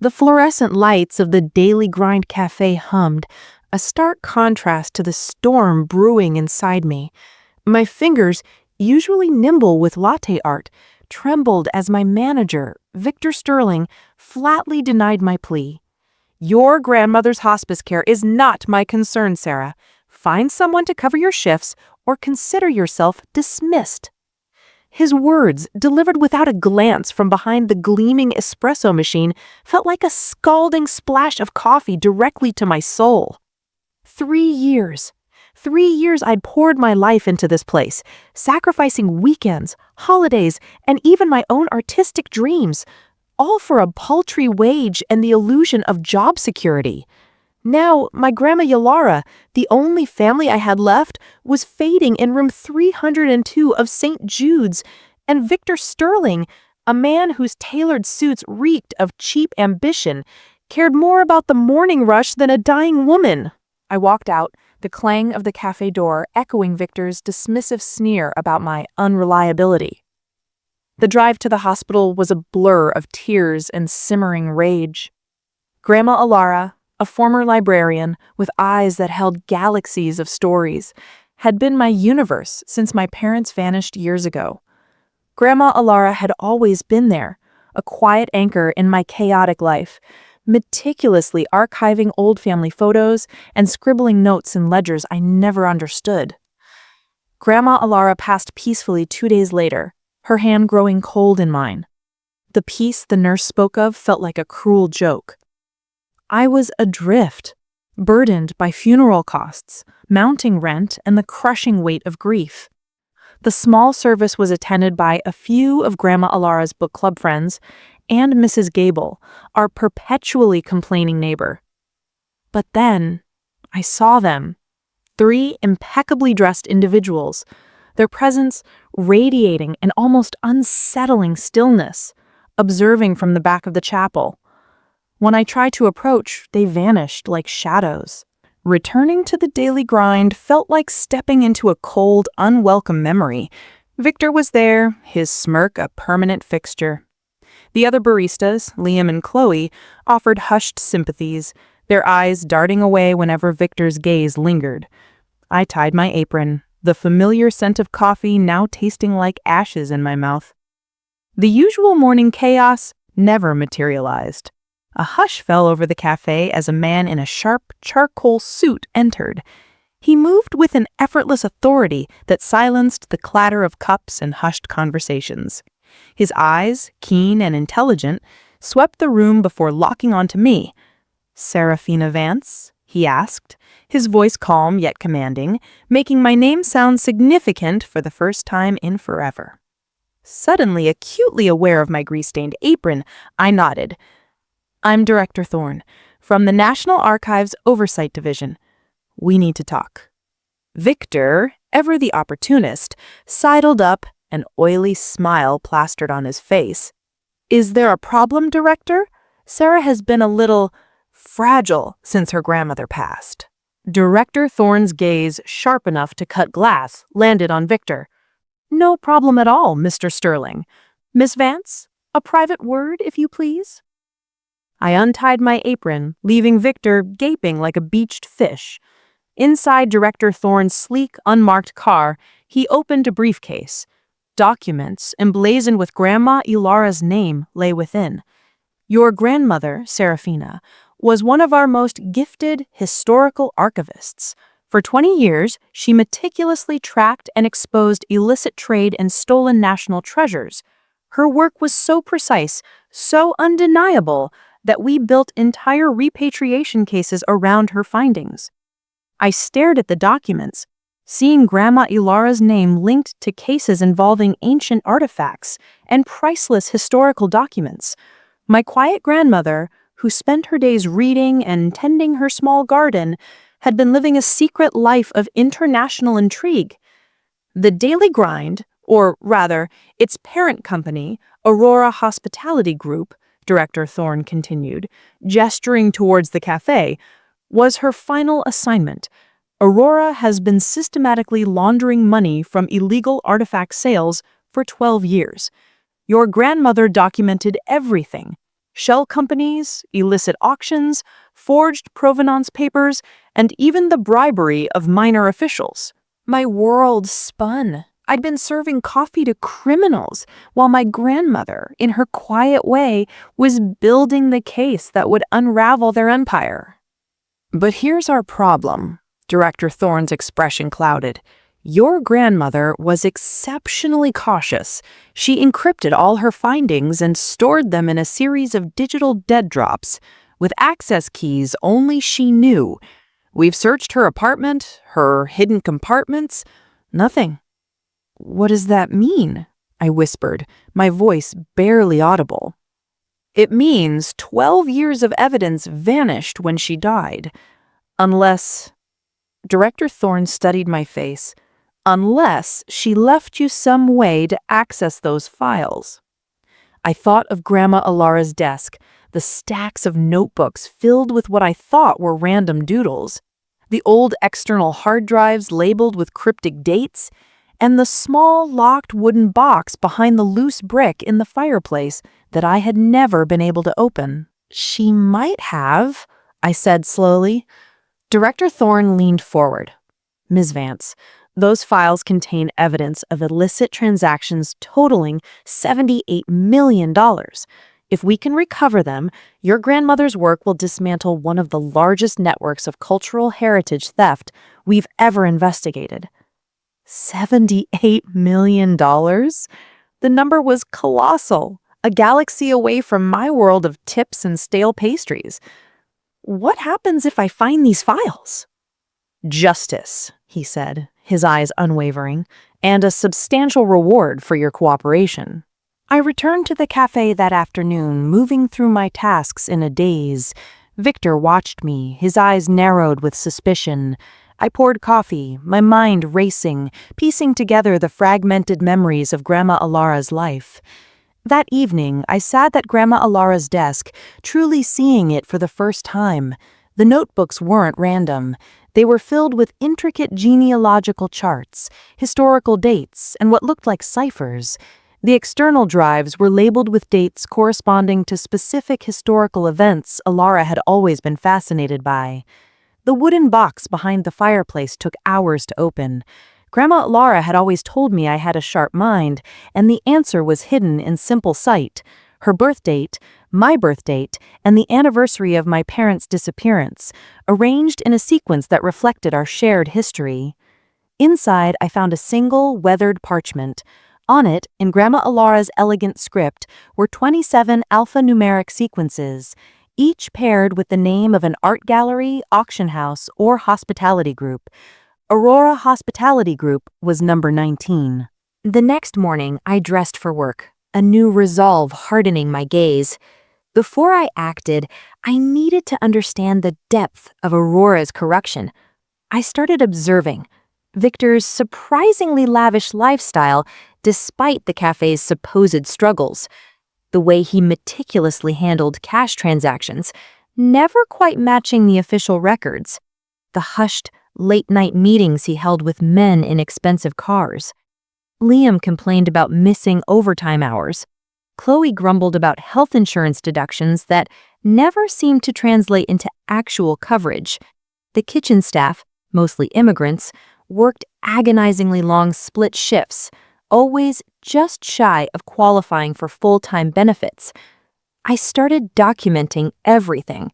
The fluorescent lights of the Daily Grind Cafe hummed, a stark contrast to the storm brewing inside me. My fingers, usually nimble with latte art, trembled as my manager, Victor Sterling, flatly denied my plea. "Your grandmother's hospice care is not my concern, Sarah. Find someone to cover your shifts or consider yourself dismissed." His words, delivered without a glance from behind the gleaming espresso machine, felt like a scalding splash of coffee directly to my soul. 3 years. 3 years I'd poured my life into this place, sacrificing weekends, holidays, and even my own artistic dreams, all for a paltry wage and the illusion of job security. Now, my Grandma Elara, the only family I had left, was fading in room 302 of St. Jude's, and Victor Sterling, a man whose tailored suits reeked of cheap ambition, cared more about the morning rush than a dying woman. I walked out, the clang of the cafe door echoing Victor's dismissive sneer about my unreliability. The drive to the hospital was a blur of tears and simmering rage. Grandma Elara, a former librarian with eyes that held galaxies of stories, had been my universe since my parents vanished years ago. Grandma Elara had always been there, a quiet anchor in my chaotic life, meticulously archiving old family photos and scribbling notes in ledgers I never understood. Grandma Elara passed peacefully 2 days later, her hand growing cold in mine. The peace the nurse spoke of felt like a cruel joke. I was adrift, burdened by funeral costs, mounting rent, and the crushing weight of grief. The small service was attended by a few of Grandma Elara's book club friends and Mrs. Gable, our perpetually complaining neighbor. But then, I saw them, 3 impeccably dressed individuals, their presence radiating an almost unsettling stillness, observing from the back of the chapel. When I tried to approach, they vanished like shadows. Returning to the daily grind felt like stepping into a cold, unwelcome memory. Victor was there, his smirk a permanent fixture. The other baristas, Liam and Chloe, offered hushed sympathies, their eyes darting away whenever Victor's gaze lingered. I tied my apron, the familiar scent of coffee now tasting like ashes in my mouth. The usual morning chaos never materialized. A hush fell over the cafe as a man in a sharp charcoal suit entered. He moved with an effortless authority that silenced the clatter of cups and hushed conversations. His eyes, keen and intelligent, swept the room before locking onto me. "Serafina Vance?" he asked, his voice calm yet commanding, making my name sound significant for the first time in forever. Suddenly acutely aware of my grease-stained apron, I nodded. "I'm Director Thorne, from the National Archives Oversight Division. We need to talk." Victor, ever the opportunist, sidled up, an oily smile plastered on his face. "Is there a problem, Director? Sarah has been a little fragile since her grandmother passed." Director Thorne's gaze, sharp enough to cut glass, landed on Victor. "No problem at all, Mr. Sterling. Miss Vance, a private word, if you please." I untied my apron, leaving Victor gaping like a beached fish. Inside Director Thorne's sleek, unmarked car, he opened a briefcase. Documents, emblazoned with Grandma Elara's name, lay within. Your grandmother, Serafina, was one of our most gifted historical archivists. For 20 years, she meticulously tracked and exposed illicit trade and stolen national treasures. Her work was so precise, so undeniable, that we built entire repatriation cases around her findings. I stared at the documents, seeing Grandma Elara's name linked to cases involving ancient artifacts and priceless historical documents. My quiet grandmother, who spent her days reading and tending her small garden, had been living a secret life of international intrigue. The Daily Grind, or rather, its parent company, Aurora Hospitality Group, Director Thorne continued, gesturing towards the cafe, was her final assignment. Aurora has been systematically laundering money from illegal artifact sales for 12 years. Your grandmother documented everything. Shell companies, illicit auctions, forged provenance papers, and even the bribery of minor officials. My world spun. I'd been serving coffee to criminals, while my grandmother, in her quiet way, was building the case that would unravel their empire. But here's our problem. Director Thorne's expression clouded. Your grandmother was exceptionally cautious. She encrypted all her findings and stored them in a series of digital dead drops, with access keys only she knew. We've searched her apartment, her hidden compartments. Nothing. What does that mean? I whispered, my voice barely audible. It means 12 years of evidence vanished when she died. Unless... Director Thorne studied my face. Unless she left you some way to access those files. I thought of Grandma Elara's desk, the stacks of notebooks filled with what I thought were random doodles, the old external hard drives labeled with cryptic dates, and the small locked wooden box behind the loose brick in the fireplace that I had never been able to open. She might have, I said slowly. Director Thorne leaned forward. Ms. Vance, those files contain evidence of illicit transactions totaling $78 million. If we can recover them, your grandmother's work will dismantle one of the largest networks of cultural heritage theft we've ever investigated. $78 million? The number was colossal, a galaxy away from my world of tips and stale pastries. What happens if I find these files? Justice, he said, his eyes unwavering, and a substantial reward for your cooperation. I returned to the cafe that afternoon, moving through my tasks in a daze. Victor watched me, his eyes narrowed with suspicion. I poured coffee, my mind racing, piecing together the fragmented memories of Grandma Elara's life. That evening, I sat at Grandma Elara's desk, truly seeing it for the first time. The notebooks weren't random. They were filled with intricate genealogical charts, historical dates, and what looked like ciphers. The external drives were labeled with dates corresponding to specific historical events Elara had always been fascinated by. The wooden box behind the fireplace took hours to open. Grandma Elara had always told me I had a sharp mind, and the answer was hidden in simple sight: her birth date, my birth date, and the anniversary of my parents' disappearance, arranged in a sequence that reflected our shared history. Inside, I found a single, weathered parchment. On it, in Grandma Elara's elegant script, were 27 alphanumeric sequences, each paired with the name of an art gallery, auction house, or hospitality group. Aurora Hospitality Group was number 19. The next morning, I dressed for work, a new resolve hardening my gaze. Before I acted, I needed to understand the depth of Aurora's corruption. I started observing Victor's surprisingly lavish lifestyle despite the cafe's supposed struggles. The way he meticulously handled cash transactions, never quite matching the official records. The hushed, late-night meetings he held with men in expensive cars. Liam complained about missing overtime hours. Chloe grumbled about health insurance deductions that never seemed to translate into actual coverage. The kitchen staff, mostly immigrants, worked agonizingly long split shifts, always just shy of qualifying for full-time benefits. I started documenting everything: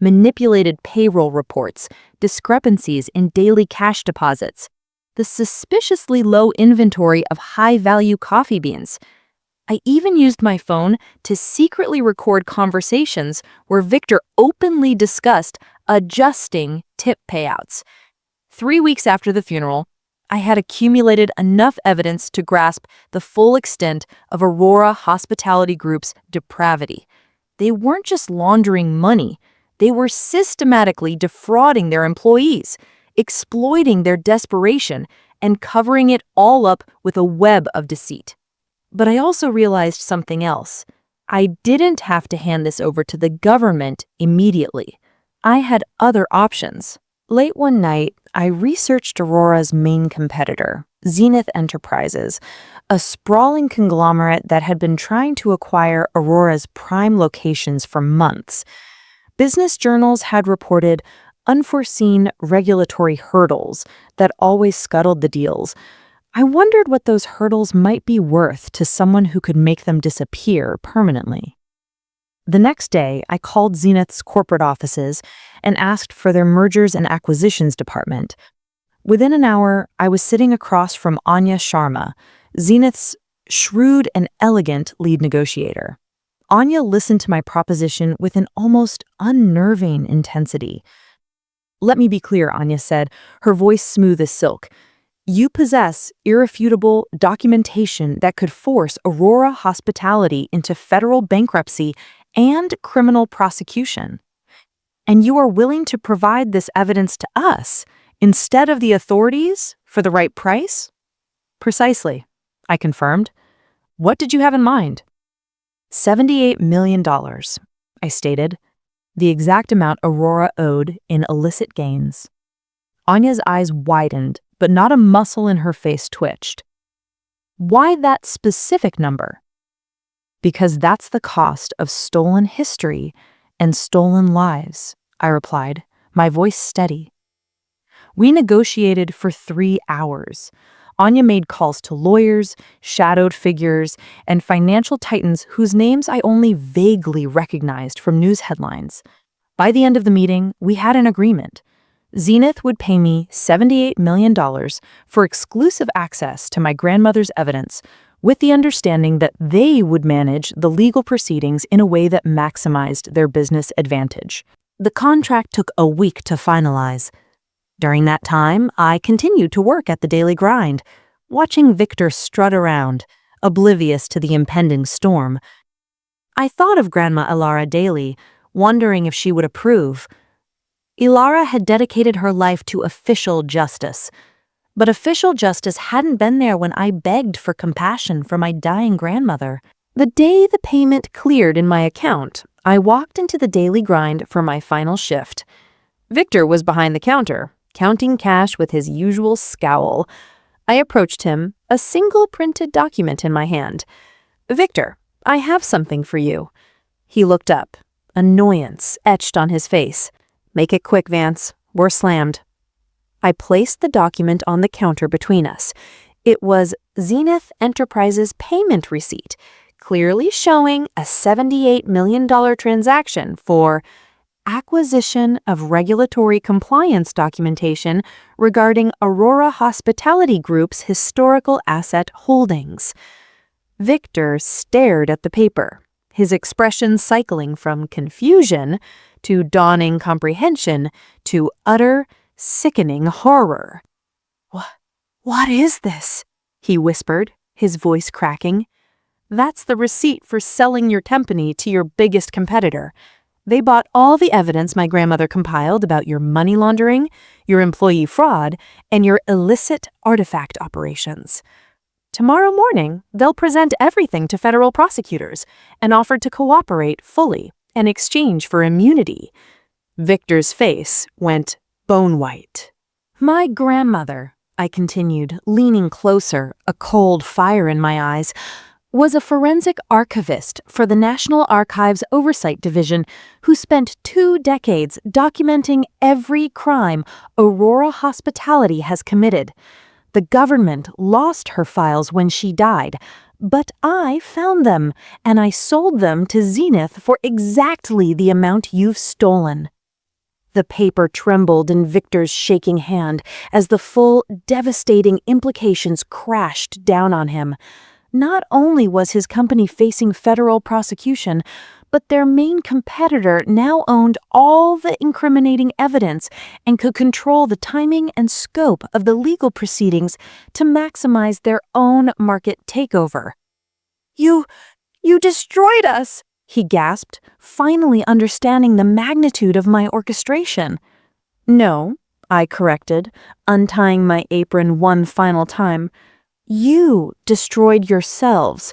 manipulated payroll reports, discrepancies in daily cash deposits, the suspiciously low inventory of high-value coffee beans. I even used my phone to secretly record conversations where Victor openly discussed adjusting tip payouts. 3 weeks after the funeral, I had accumulated enough evidence to grasp the full extent of Aurora Hospitality Group's depravity. They weren't just laundering money. They were systematically defrauding their employees, exploiting their desperation, and covering it all up with a web of deceit. But I also realized something else. I didn't have to hand this over to the government immediately. I had other options. Late one night, I researched Aurora's main competitor, Zenith Enterprises, a sprawling conglomerate that had been trying to acquire Aurora's prime locations for months. Business journals had reported unforeseen regulatory hurdles that always scuttled the deals. I wondered what those hurdles might be worth to someone who could make them disappear permanently. The next day, I called Zenith's corporate offices and asked for their mergers and acquisitions department. Within an hour, I was sitting across from Anya Sharma, Zenith's shrewd and elegant lead negotiator. Anya listened to my proposition with an almost unnerving intensity. "Let me be clear," Anya said, her voice smooth as silk. "You possess irrefutable documentation that could force Aurora Hospitality into federal bankruptcy and criminal prosecution. And you are willing to provide this evidence to us instead of the authorities for the right price?" "Precisely," I confirmed. "What did you have in mind?" $78 million, I stated, the exact amount Aurora owed in illicit gains. Anya's eyes widened, but not a muscle in her face twitched. "Why that specific number?" "Because that's the cost of stolen history and stolen lives," I replied, my voice steady. We negotiated for 3 hours. Anya made calls to lawyers, shadowed figures, and financial titans whose names I only vaguely recognized from news headlines. By the end of the meeting, we had an agreement. Zenith would pay me $78 million for exclusive access to my grandmother's evidence, with the understanding that they would manage the legal proceedings in a way that maximized their business advantage. The contract took a week to finalize. During that time, I continued to work at the daily grind, watching Victor strut around, oblivious to the impending storm. I thought of Grandma Elara daily, wondering if she would approve. Elara had dedicated her life to official justice, but official justice hadn't been there when I begged for compassion for my dying grandmother. The day the payment cleared in my account, I walked into the daily grind for my final shift. Victor was behind the counter, counting cash with his usual scowl. I approached him, a single printed document in my hand. "Victor, I have something for you." He looked up, annoyance etched on his face. "Make it quick, Vance. We're slammed." I placed the document on the counter between us. It was Zenith Enterprises' payment receipt, clearly showing a $78 million transaction for acquisition of regulatory compliance documentation regarding Aurora Hospitality Group's historical asset holdings. Victor stared at the paper, his expression cycling from confusion to dawning comprehension to utter, sickening horror. What is this?" he whispered, his voice cracking. "That's the receipt for selling your company to your biggest competitor. They bought all the evidence my grandmother compiled about your money laundering, your employee fraud, and your illicit artifact operations. Tomorrow morning, they'll present everything to federal prosecutors and offer to cooperate fully in exchange for immunity." Victor's face went bone white. "My grandmother," I continued, leaning closer, a cold fire in my eyes, "was a forensic archivist for the National Archives Oversight Division who spent 2 decades documenting every crime Aurora Hospitality has committed. The government lost her files when she died, but I found them, and I sold them to Zenith for exactly the amount you've stolen." The paper trembled in Victor's shaking hand as the full, devastating implications crashed down on him. Not only was his company facing federal prosecution, but their main competitor now owned all the incriminating evidence and could control the timing and scope of the legal proceedings to maximize their own market takeover. You destroyed us," he gasped, finally understanding the magnitude of my orchestration. "No," I corrected, untying my apron one final time. "You destroyed yourselves.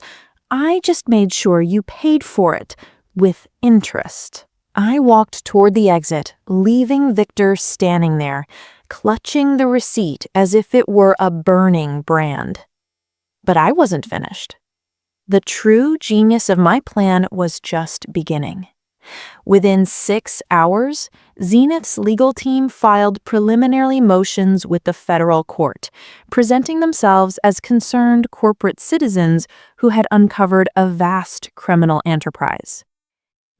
I just made sure you paid for it, with interest." I walked toward the exit, leaving Victor standing there, clutching the receipt as if it were a burning brand. But I wasn't finished. The true genius of my plan was just beginning. Within 6 hours, Zenith's legal team filed preliminary motions with the federal court, presenting themselves as concerned corporate citizens who had uncovered a vast criminal enterprise.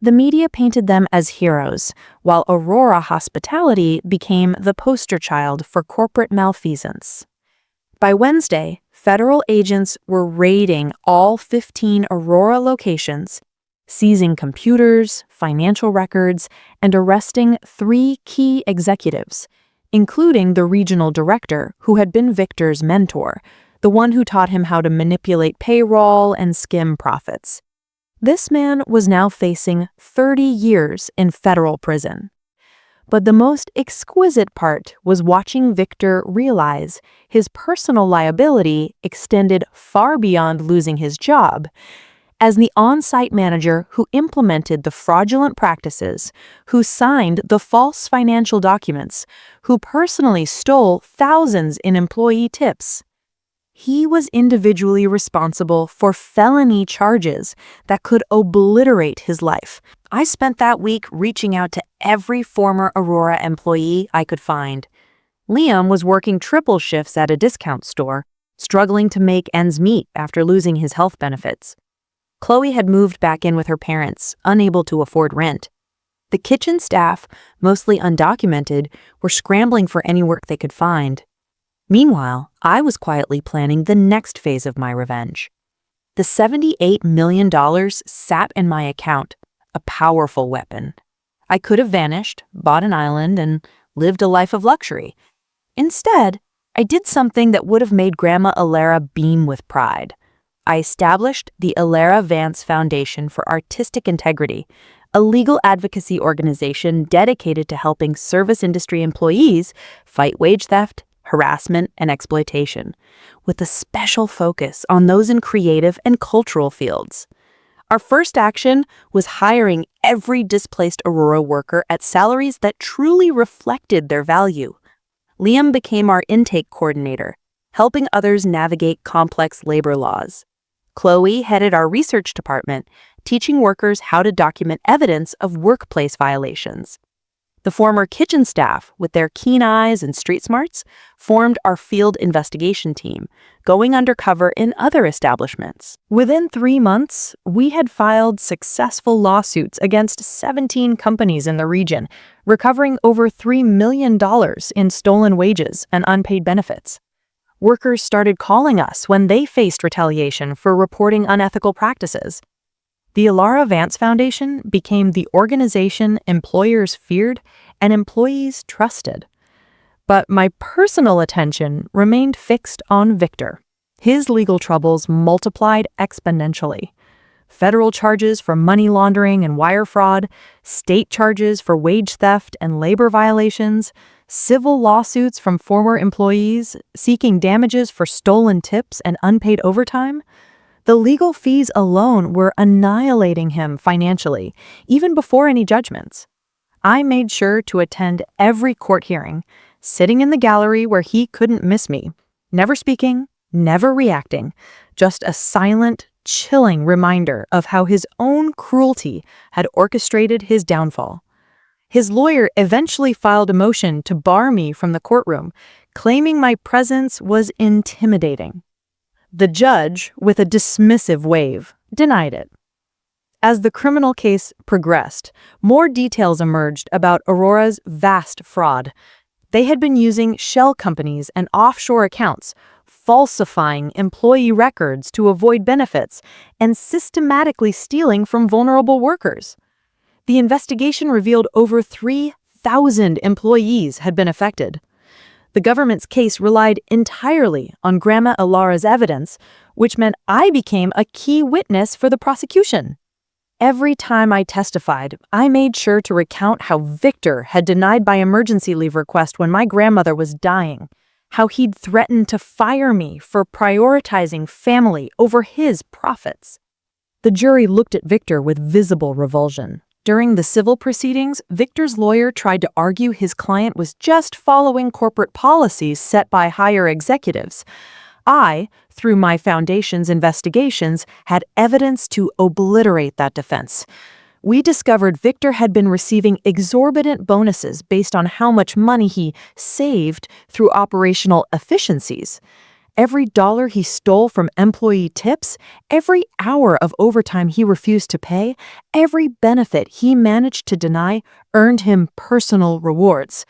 The media painted them as heroes, while Aurora Hospitality became the poster child for corporate malfeasance. By Wednesday, federal agents were raiding all 15 Aurora locations, seizing computers, financial records, and arresting 3 key executives, including the regional director who had been Victor's mentor, the one who taught him how to manipulate payroll and skim profits. This man was now facing 30 years in federal prison. But the most exquisite part was watching Victor realize his personal liability extended far beyond losing his job. As the on-site manager who implemented the fraudulent practices, who signed the false financial documents, who personally stole thousands in employee tips, he was individually responsible for felony charges that could obliterate his life. I spent that week reaching out to every former Aurora employee I could find. Liam was working triple shifts at a discount store, struggling to make ends meet after losing his health benefits. Chloe had moved back in with her parents, unable to afford rent. The kitchen staff, mostly undocumented, were scrambling for any work they could find. Meanwhile, I was quietly planning the next phase of my revenge. The $78 million sat in my account, a powerful weapon. I could have vanished, bought an island, and lived a life of luxury. Instead, I did something that would have made Grandma Elara beam with pride. I established the Elara Vance Foundation for Artistic Integrity, a legal advocacy organization dedicated to helping service industry employees fight wage theft, harassment, and exploitation, with a special focus on those in creative and cultural fields. Our first action was hiring every displaced Aurora worker at salaries that truly reflected their value. Liam became our intake coordinator, helping others navigate complex labor laws. Chloe headed our research department, teaching workers how to document evidence of workplace violations. The former kitchen staff, with their keen eyes and street smarts, formed our field investigation team, going undercover in other establishments. Within 3 months, we had filed successful lawsuits against 17 companies in the region, recovering over $3 million in stolen wages and unpaid benefits. Workers started calling us when they faced retaliation for reporting unethical practices. The Elara Vance Foundation became the organization employers feared and employees trusted. But my personal attention remained fixed on Victor. His legal troubles multiplied exponentially. Federal charges for money laundering and wire fraud, state charges for wage theft and labor violations, civil lawsuits from former employees seeking damages for stolen tips and unpaid overtime. The legal fees alone were annihilating him financially, even before any judgments. I made sure to attend every court hearing, sitting in the gallery where he couldn't miss me, never speaking, never reacting, just a silent, chilling reminder of how his own cruelty had orchestrated his downfall. His lawyer eventually filed a motion to bar me from the courtroom, claiming my presence was intimidating. The judge, with a dismissive wave, denied it. As the criminal case progressed, more details emerged about Aurora's vast fraud. They had been using shell companies and offshore accounts, falsifying employee records to avoid benefits, and systematically stealing from vulnerable workers. The investigation revealed over 3,000 employees had been affected. The government's case relied entirely on Grandma Elara's evidence, which meant I became a key witness for the prosecution. Every time I testified, I made sure to recount how Victor had denied my emergency leave request when my grandmother was dying, how he'd threatened to fire me for prioritizing family over his profits. The jury looked at Victor with visible revulsion. During the civil proceedings, Victor's lawyer tried to argue his client was just following corporate policies set by higher executives. I, through my foundation's investigations, had evidence to obliterate that defense. We discovered Victor had been receiving exorbitant bonuses based on how much money he saved through operational efficiencies. Every dollar he stole from employee tips, every hour of overtime he refused to pay, every benefit he managed to deny earned him personal rewards.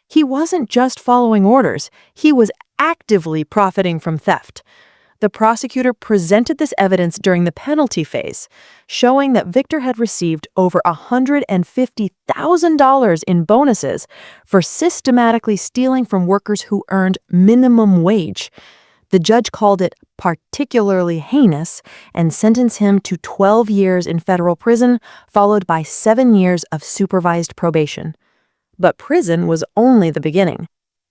He wasn't just following orders, he was actively profiting from theft. The prosecutor presented this evidence during the penalty phase, showing that Victor had received over $150,000 in bonuses for systematically stealing from workers who earned minimum wage. The judge called it particularly heinous and sentenced him to 12 years in federal prison, followed by 7 years of supervised probation. But prison was only the beginning.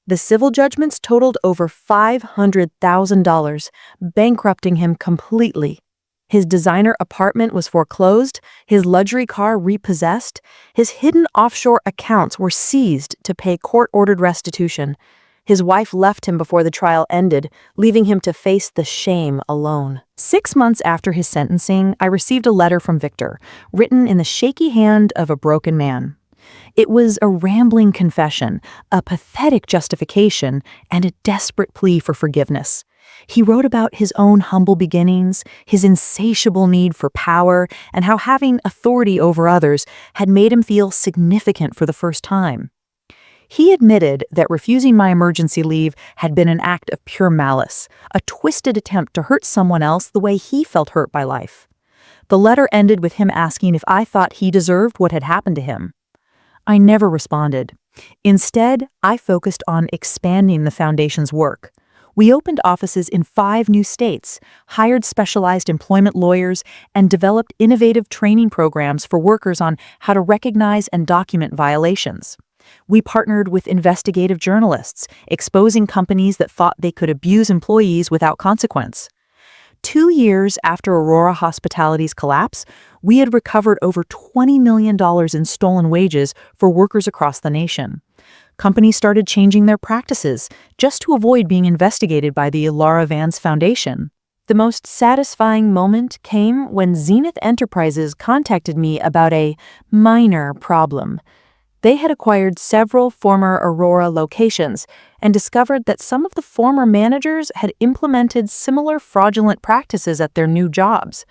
The civil judgments totaled over $500,000, bankrupting him completely. His designer apartment was foreclosed, his luxury car repossessed, his hidden offshore accounts were seized to pay court-ordered restitution. His wife left him before the trial ended, leaving him to face the shame alone. 6 months after his sentencing, I received a letter from Victor, written in the shaky hand of a broken man. It was a rambling confession, a pathetic justification, and a desperate plea for forgiveness. He wrote about his own humble beginnings, his insatiable need for power, and how having authority over others had made him feel significant for the first time. He admitted that refusing my emergency leave had been an act of pure malice, a twisted attempt to hurt someone else the way he felt hurt by life. The letter ended with him asking if I thought he deserved what had happened to him. I never responded. Instead, I focused on expanding the foundation's work. We opened offices in 5 new states, hired specialized employment lawyers, and developed innovative training programs for workers on how to recognize and document violations. We partnered with investigative journalists, exposing companies that thought they could abuse employees without consequence. 2 years after Aurora Hospitality's collapse, we had recovered over $20 million in stolen wages for workers across the nation. Companies started changing their practices just to avoid being investigated by the Elara Vance Foundation. The most satisfying moment came when Zenith Enterprises contacted me about a minor problem. They had acquired several former Aurora locations and discovered that some of the former managers had implemented similar fraudulent practices at their new jobs.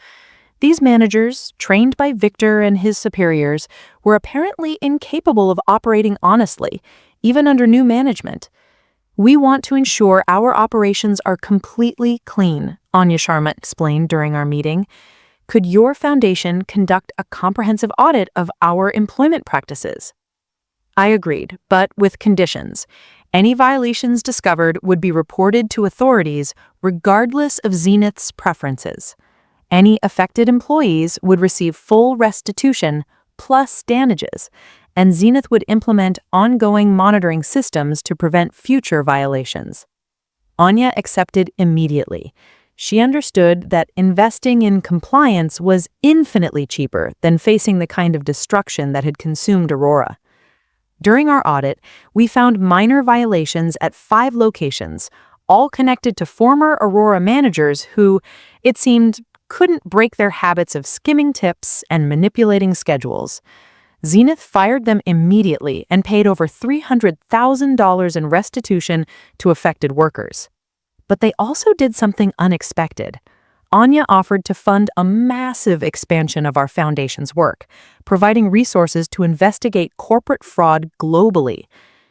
These managers, trained by Victor and his superiors, were apparently incapable of operating honestly, even under new management. "We want to ensure our operations are completely clean," Anya Sharma explained during our meeting. "Could your foundation conduct a comprehensive audit of our employment practices?" I agreed, but with conditions. Any violations discovered would be reported to authorities regardless of Zenith's preferences. Any affected employees would receive full restitution plus damages, and Zenith would implement ongoing monitoring systems to prevent future violations. Anya accepted immediately. She understood that investing in compliance was infinitely cheaper than facing the kind of destruction that had consumed Aurora. During our audit, we found minor violations at 5 locations, all connected to former Aurora managers who, it seemed, couldn't break their habits of skimming tips and manipulating schedules. Zenith fired them immediately and paid over $300,000 in restitution to affected workers. But they also did something unexpected. Anya offered to fund a massive expansion of our foundation's work, providing resources to investigate corporate fraud globally.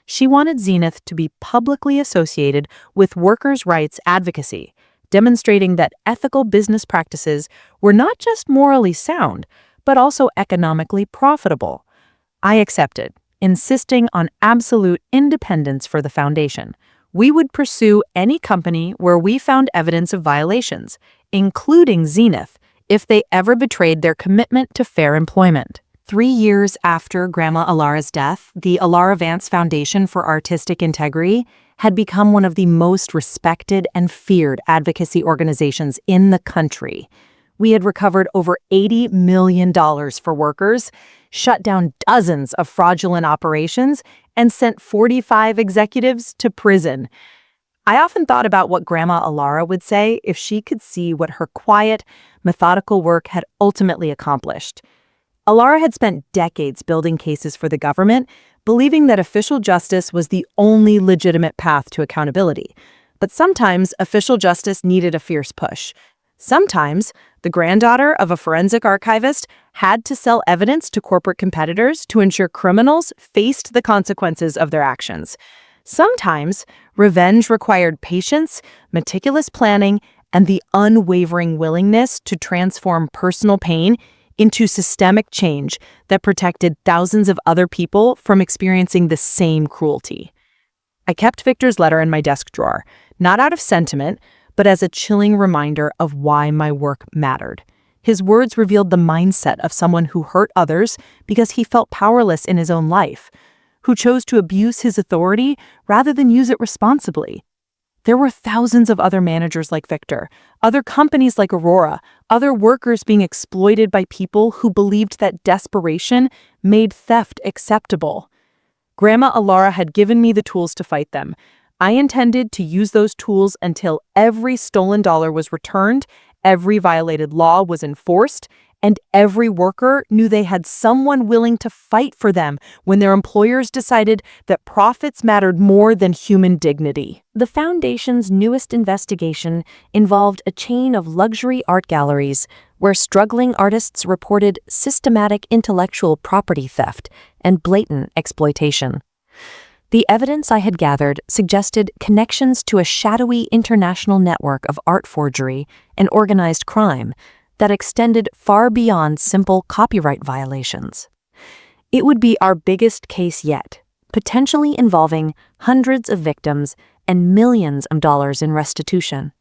She wanted Zenith to be publicly associated with workers' rights advocacy, demonstrating that ethical business practices were not just morally sound, but also economically profitable. I accepted, insisting on absolute independence for the foundation. We would pursue any company where we found evidence of violations, including Zenith, if they ever betrayed their commitment to fair employment. 3 years after Grandma Elara's death, the Elara Vance Foundation for Artistic Integrity had become one of the most respected and feared advocacy organizations in the country. We had recovered over $80 million for workers, shut down dozens of fraudulent operations, and sent 45 executives to prison. I often thought about what Grandma Elara would say if she could see what her quiet, methodical work had ultimately accomplished. Elara had spent decades building cases for the government, believing that official justice was the only legitimate path to accountability. But sometimes official justice needed a fierce push. Sometimes the granddaughter of a forensic archivist had to sell evidence to corporate competitors to ensure criminals faced the consequences of their actions. Sometimes revenge required patience, meticulous planning, and the unwavering willingness to transform personal pain into systemic change that protected thousands of other people from experiencing the same cruelty. I kept Victor's letter in my desk drawer, not out of sentiment, but as a chilling reminder of why my work mattered. His words revealed the mindset of someone who hurt others because he felt powerless in his own life, who chose to abuse his authority rather than use it responsibly. There were thousands of other managers like Victor, other companies like Aurora, other workers being exploited by people who believed that desperation made theft acceptable. Grandma Elara had given me the tools to fight them. I intended to use those tools until every stolen dollar was returned, every violated law was enforced, and every worker knew they had someone willing to fight for them when their employers decided that profits mattered more than human dignity. The Foundation's newest investigation involved a chain of luxury art galleries where struggling artists reported systematic intellectual property theft and blatant exploitation. The evidence I had gathered suggested connections to a shadowy international network of art forgery and organized crime that extended far beyond simple copyright violations. It would be our biggest case yet, potentially involving hundreds of victims and millions of dollars in restitution.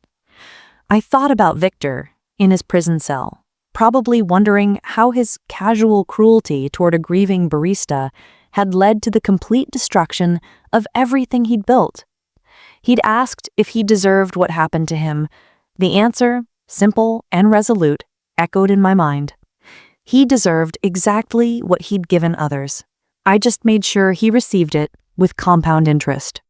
I thought about Victor in his prison cell, probably wondering how his casual cruelty toward a grieving barista had led to the complete destruction of everything he'd built. He'd asked if he deserved what happened to him. The answer, simple and resolute, echoed in my mind. He deserved exactly what he'd given others. I just made sure he received it with compound interest.